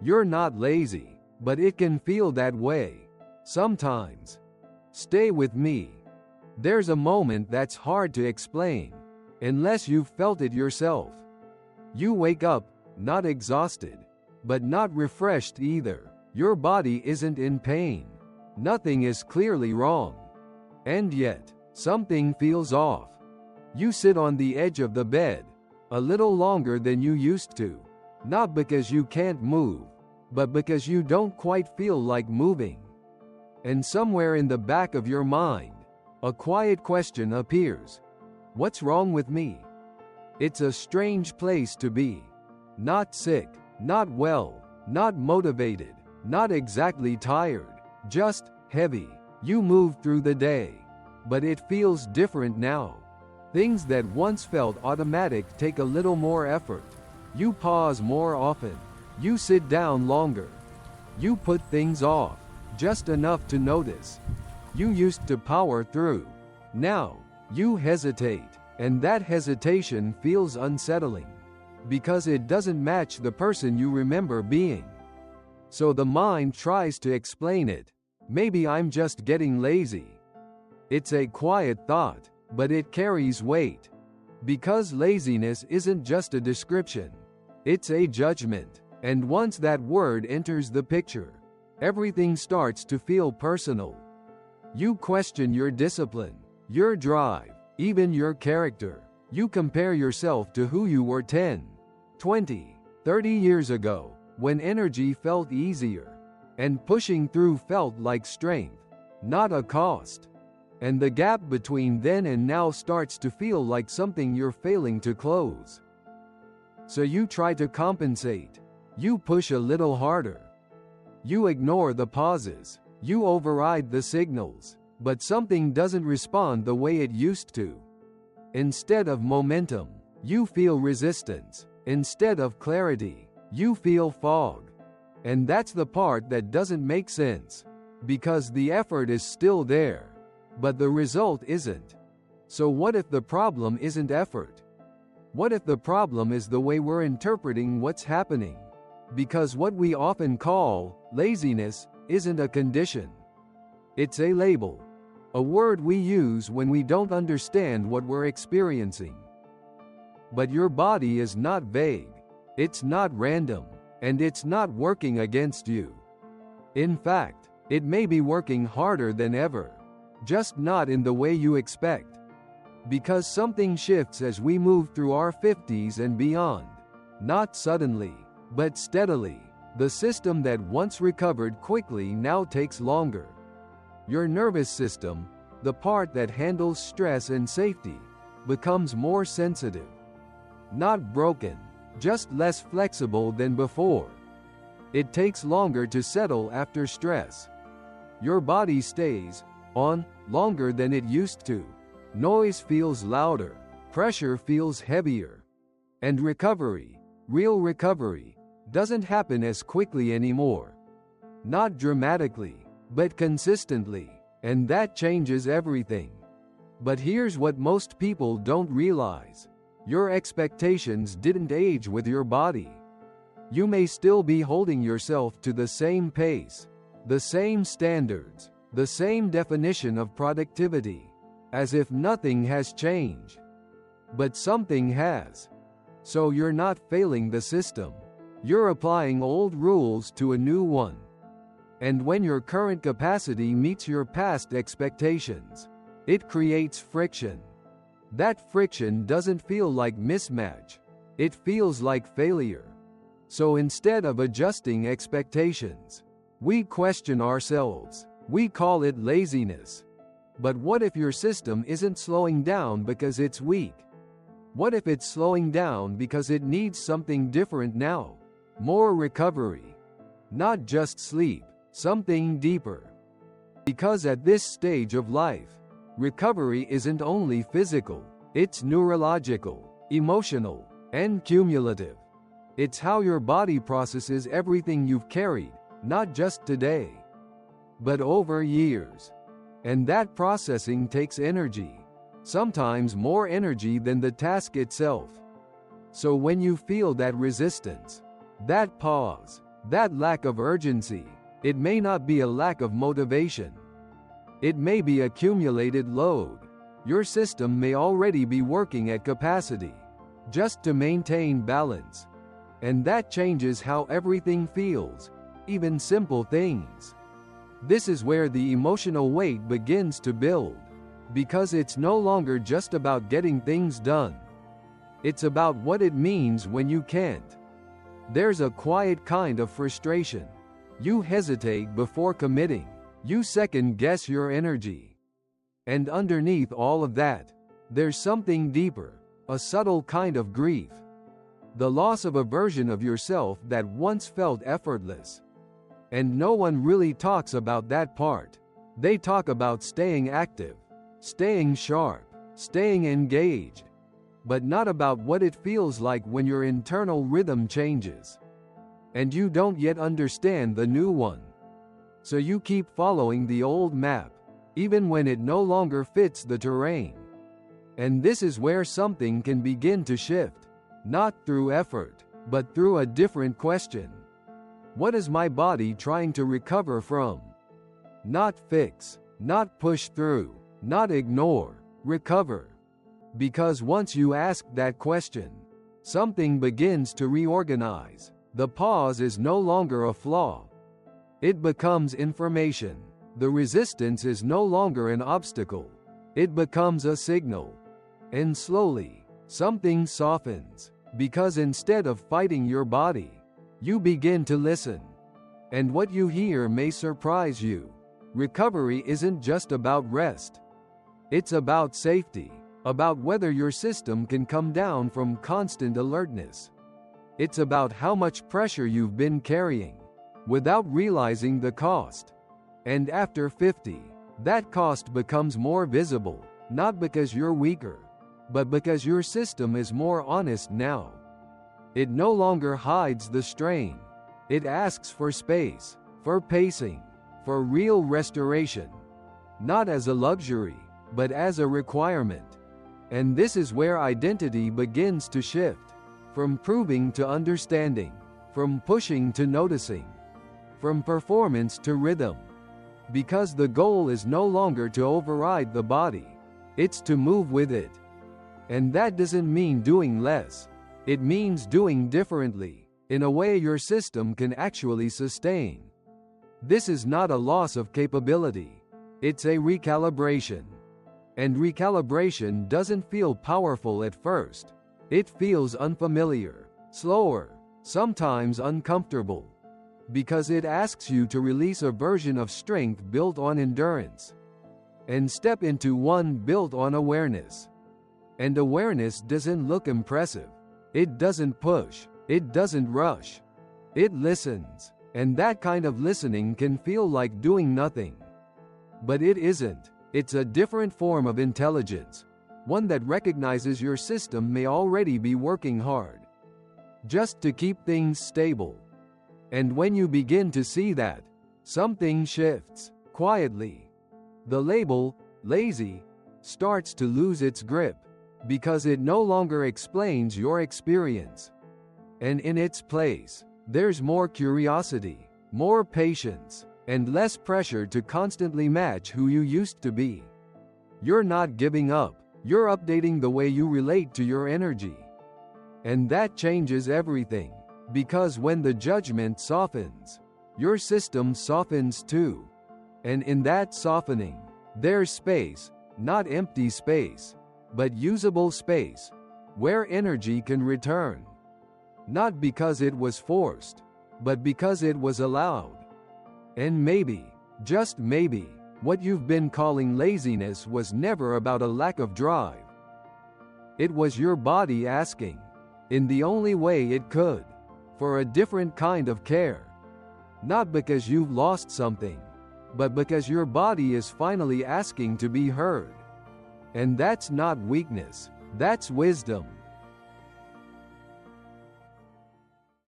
You're not lazy, but it can feel that way. Sometimes. Stay with me. There's a moment that's hard to explain, unless you've felt it yourself. You wake up, not exhausted, but not refreshed either. Your body isn't in pain. Nothing is clearly wrong. And yet, something feels off. You sit on the edge of the bed, a little longer than you used to, not because you can't move, but because you don't quite feel like moving. And somewhere in the back of your mind, a quiet question appears. What's wrong with me? It's a strange place to be. Not sick, not well, not motivated, not exactly tired, just heavy. You move through the day, but it feels different now. Things that once felt automatic take a little more effort. You pause more often. You sit down longer. You put things off, just enough to notice. You used to power through. Now, you hesitate, and that hesitation feels unsettling, because it doesn't match the person you remember being. So the mind tries to explain it. Maybe I'm just getting lazy. It's a quiet thought, but it carries weight. Because laziness isn't just a description. It's a judgment. And once that word enters the picture, everything starts to feel personal. You question your discipline, your drive, even your character. You compare yourself to who you were 10, 20, 30 years ago, when energy felt easier, and pushing through felt like strength, not a cost. And the gap between then and now starts to feel like something you're failing to close. So you try to compensate. You push a little harder. You ignore the pauses. You override the signals. But something doesn't respond the way it used to. Instead of momentum, you feel resistance. Instead of clarity, you feel fog. And that's the part that doesn't make sense. Because the effort is still there, but the result isn't. So what if the problem isn't effort? What if the problem is the way we're interpreting what's happening? Because what we often call laziness isn't a condition. It's a label. A word we use when we don't understand what we're experiencing. But your body is not vague. It's not random. And it's not working against you. In fact, it may be working harder than ever. Just not in the way you expect. Because something shifts as we move through our 50s and beyond. Not suddenly, but steadily. The system that once recovered quickly now takes longer. Your nervous system, the part that handles stress and safety, becomes more sensitive. Not broken, just less flexible than before. It takes longer to settle after stress. Your body stays on longer than it used to. Noise feels louder, pressure feels heavier. And recovery, real recovery, doesn't happen as quickly anymore. Not dramatically, but consistently, and that changes everything. But here's what most people don't realize. Your expectations didn't age with your body. You may still be holding yourself to the same pace, the same standards, the same definition of productivity, as if nothing has changed. But something has. So you're not failing the system. You're applying old rules to a new one. And when your current capacity meets your past expectations, it creates friction. That friction doesn't feel like mismatch. It feels like failure. So instead of adjusting expectations, we question ourselves. We call it laziness. But what if your system isn't slowing down because it's weak? What if it's slowing down because it needs something different now? More recovery. Not just sleep, something deeper. Because at this stage of life, recovery isn't only physical, it's neurological, emotional, and cumulative. It's how your body processes everything you've carried, not just today, but over years. And that processing takes energy, sometimes more energy than the task itself. So when you feel that resistance, that pause, That lack of urgency, it may not be a lack of motivation. It may be accumulated load. Your system may already be working at capacity, just to maintain balance. And that changes how everything feels, even simple things. This is where the emotional weight begins to build, because it's no longer just about getting things done. It's about what it means when you can't. There's a quiet kind of frustration. You hesitate before committing. You second-guess your energy. And underneath all of that, there's something deeper, a subtle kind of grief. The loss of a version of yourself that once felt effortless. And no one really talks about that part. They talk about staying active, staying sharp, staying engaged, but not about what it feels like when your internal rhythm changes. And you don't yet understand the new one. So you keep following the old map, even when it no longer fits the terrain. And this is where something can begin to shift, not through effort, but through a different question. What is my body trying to recover from? Not fix, not push through, not ignore, recover. Because once you ask that question, something begins to reorganize. The pause is no longer a flaw. It becomes information. The resistance is no longer an obstacle. It becomes a signal. And slowly, something softens, because instead of fighting your body, you begin to listen. And what you hear may surprise you. Recovery isn't just about rest. It's about safety, about whether your system can come down from constant alertness. It's about how much pressure you've been carrying, without realizing the cost. And after 50, that cost becomes more visible, not because you're weaker, but because your system is more honest now. It no longer hides the strain. It asks for space, for pacing, for real restoration. Not as a luxury, but as a requirement. And this is where identity begins to shift, from proving to understanding, from pushing to noticing, from performance to rhythm. Because the goal is no longer to override the body, it's to move with it. And that doesn't mean doing less. It means doing differently, in a way your system can actually sustain. This is not a loss of capability. It's a recalibration. And recalibration doesn't feel powerful at first. It feels unfamiliar, slower, sometimes uncomfortable. Because it asks you to release a version of strength built on endurance, and step into one built on awareness. And awareness doesn't look impressive. It doesn't push. It doesn't rush. It listens. And that kind of listening can feel like doing nothing. But it isn't. It's a different form of intelligence, one that recognizes your system may already be working hard, just to keep things stable. And when you begin to see that, something shifts, quietly. The label, lazy, starts to lose its grip, because it no longer explains your experience. And in its place, there's more curiosity, more patience, and less pressure to constantly match who you used to be. You're not giving up, you're updating the way you relate to your energy. And that changes everything, because when the judgment softens, your system softens too. And in that softening, there's space, not empty space, but usable space, where energy can return. Not because it was forced, but because it was allowed. And maybe, just maybe, what you've been calling laziness was never about a lack of drive. It was your body asking, in the only way it could, for a different kind of care. Not because you've lost something, but because your body is finally asking to be heard. And that's not weakness, that's wisdom.